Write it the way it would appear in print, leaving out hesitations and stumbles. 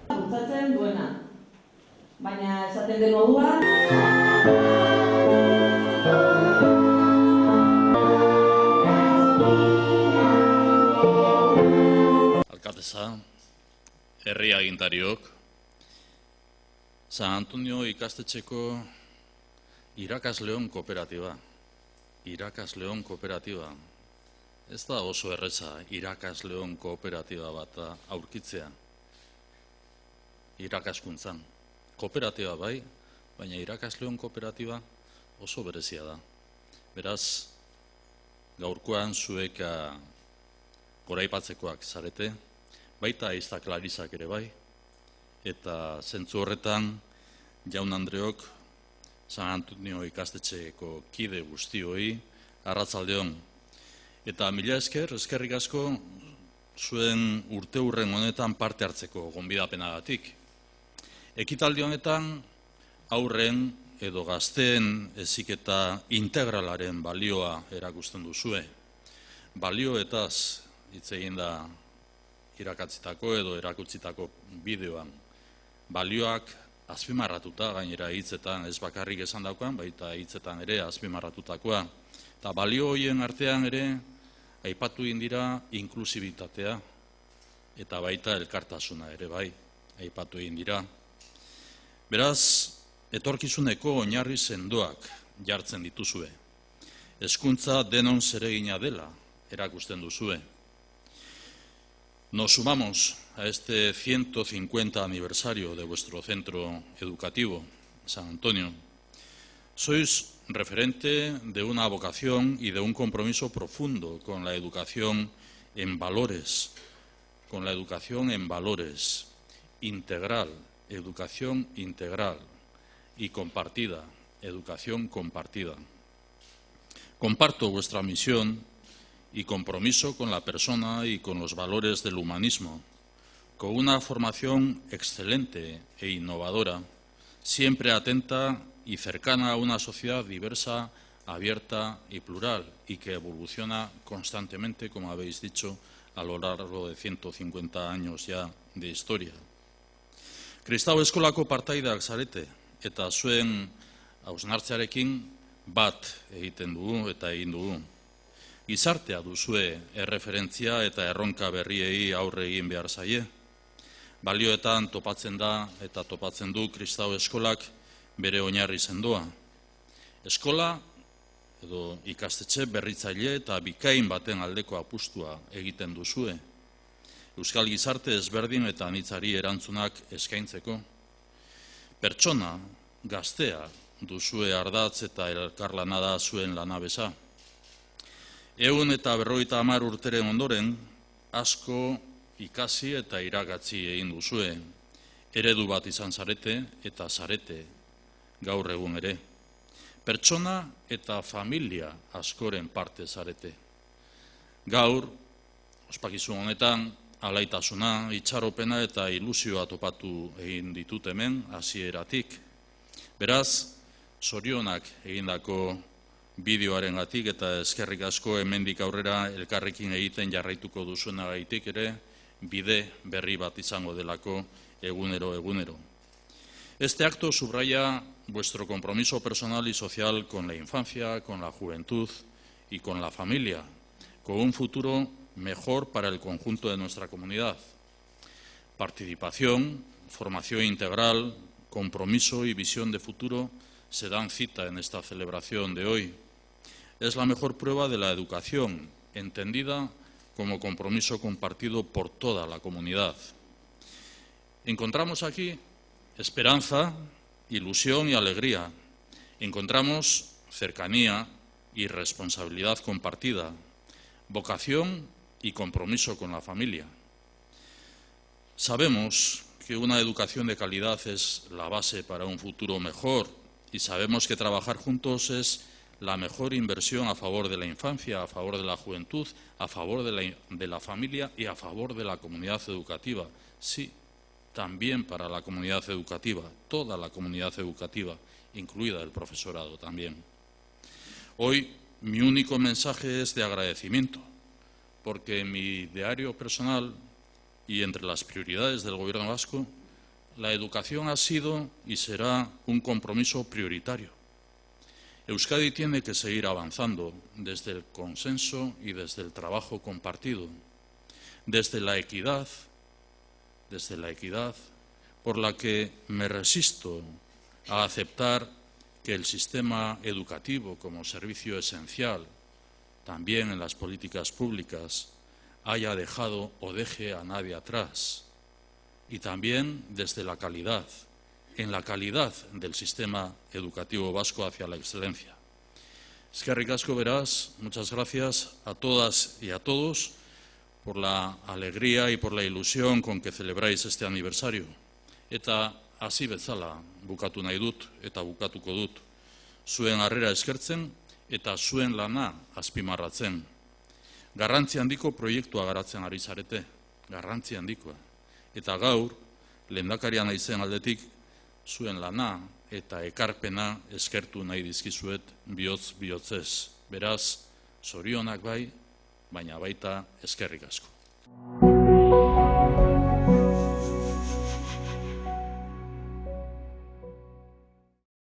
Bultzatzen duena. Baina esaten den moduan... Alkateza, herri agintariok, San Antonio ikastetxeko irakasleon kooperatiba. Irakasleon kooperatiba. Ez da oso erreza irakasleon kooperatiba bat aurkitzea. Irakaskuntzan. Kooperatiba bai, baina irakasleon kooperatiba oso berezia da. Beraz, gaurkoan zuek goraipatzekoak zarete, baita Aizta Clarisak ere bai, eta zentzu horretan jaun Andreok San Antonio ikastetxeko kide guztioi, arratsaldeon. Eta mila eskerrik asko zuen urteurren honetan parte hartzeko gonbidapenagatik. Ekitaldi honetan aurren edo gazteen heziketa integralaren balioa erakusten duzue. Balioetaz hitz egin da irakatzitako edo erakutsitako bideoan. Balioak azpimarratuta, gainera hitzetan ez bakarrik esan daukan, baita hitzetan ere azpimarratutakoa. Eta balio horien artean ere aipatu egin dira inklusibitatea eta baita elkartasuna ere bai, aipatu egin dira. Beraz, etorkizuneko oinarri sendoak jartzen dituzue. Hezkuntza denon zeregina dela erakusten duzue. Nos sumamos a este 150 aniversario de vuestro centro educativo, San Antonio. Sois referente de una vocación y de un compromiso profundo con la educación en valores, integral, educación integral y compartida, educación compartida. Comparto vuestra misión y compromiso con la persona y con los valores del humanismo, con una formación excelente e innovadora, siempre atenta y cercana a una sociedad diversa, abierta y plural, y que evoluciona constantemente, como habéis dicho, a lo largo de 150 años ya de historia. Kristau eskolako partaideak zarete, eta zuen hausnartzearekin bat egiten dugu eta egin dugu. Gizartea duzue erreferentzia eta erronka berriei aurre egin behar zaie. Balioetan topatzen da eta topatzen du Kristau eskolak bere oinarri sendoa. Eskola edo ikastetxe berritzaile eta bikain baten aldeko apustua egiten duzue. Euskal gizarte ezberdin eta anitzari erantzunak eskaintzeko. Pertsona, gaztea duzue ardatz eta elkarlana da zuen lanabesa. 150 urteren ondoren, asko ikasi eta irakatsi egin duzue. Eredu bat izan zarete eta zarete gaur egun ere. Pertsona eta familia askoren parte zarete. Gaur, ospakizun honetan, alaitasuna, itxaropena eta ilusioa topatu egin ditut hemen, hasieratik. Beraz, zorionak egindako bideoarengatik eta eskerrik asko hemendik aurrera elkarrekin egiten jarraituko duzunagaitik ere bide berri bat izango delako egunero. Este acto subraya vuestro compromiso personal y social con la infancia, con la juventud y con la familia, con un futuro mejor para el conjunto de nuestra comunidad. Participación, formación integral, compromiso y visión de futuro se dan cita en esta celebración de hoy. Es la mejor prueba de la educación, entendida como compromiso compartido por toda la comunidad. Encontramos aquí esperanza, ilusión y alegría. Encontramos cercanía y responsabilidad compartida, vocación y compromiso con la familia. Sabemos que una educación de calidad es la base para un futuro mejor y sabemos que trabajar juntos es la mejor inversión a favor de la infancia, a favor de la juventud, a favor de la familia y a favor de la comunidad educativa. Sí, también para la comunidad educativa, toda la comunidad educativa, incluida el profesorado también. Hoy mi único mensaje es de agradecimiento, porque en mi diario personal y entre las prioridades del Gobierno vasco, la educación ha sido y será un compromiso prioritario. Euskadi tiene que seguir avanzando desde el consenso y desde el trabajo compartido, desde la equidad, por la que me resisto a aceptar que el sistema educativo como servicio esencial, también en las políticas públicas, haya dejado o deje a nadie atrás. Y también desde la calidad, en la calidad del sistema educativo vasco hacia la excelencia. Eskerrik asko beraz, muchas gracias a todas y a todos por la alegría y por la ilusión con que celebráis este aniversario. Eta hasi bezala bukatu nahi dut eta bukatuko dut. Zuen harrera eskertzen eta zuen lana azpimarratzen. Garrantzi handiko proiektua garatzen ari zarete, garrantzi handikoa. Eta gaur, lehendakaria naizen aldetik, zuen lana eta ekarpena eskertu nahi dizkizuet bihotz-bihotzez. Beraz, zorionak bai, baina baita eskerrik asko.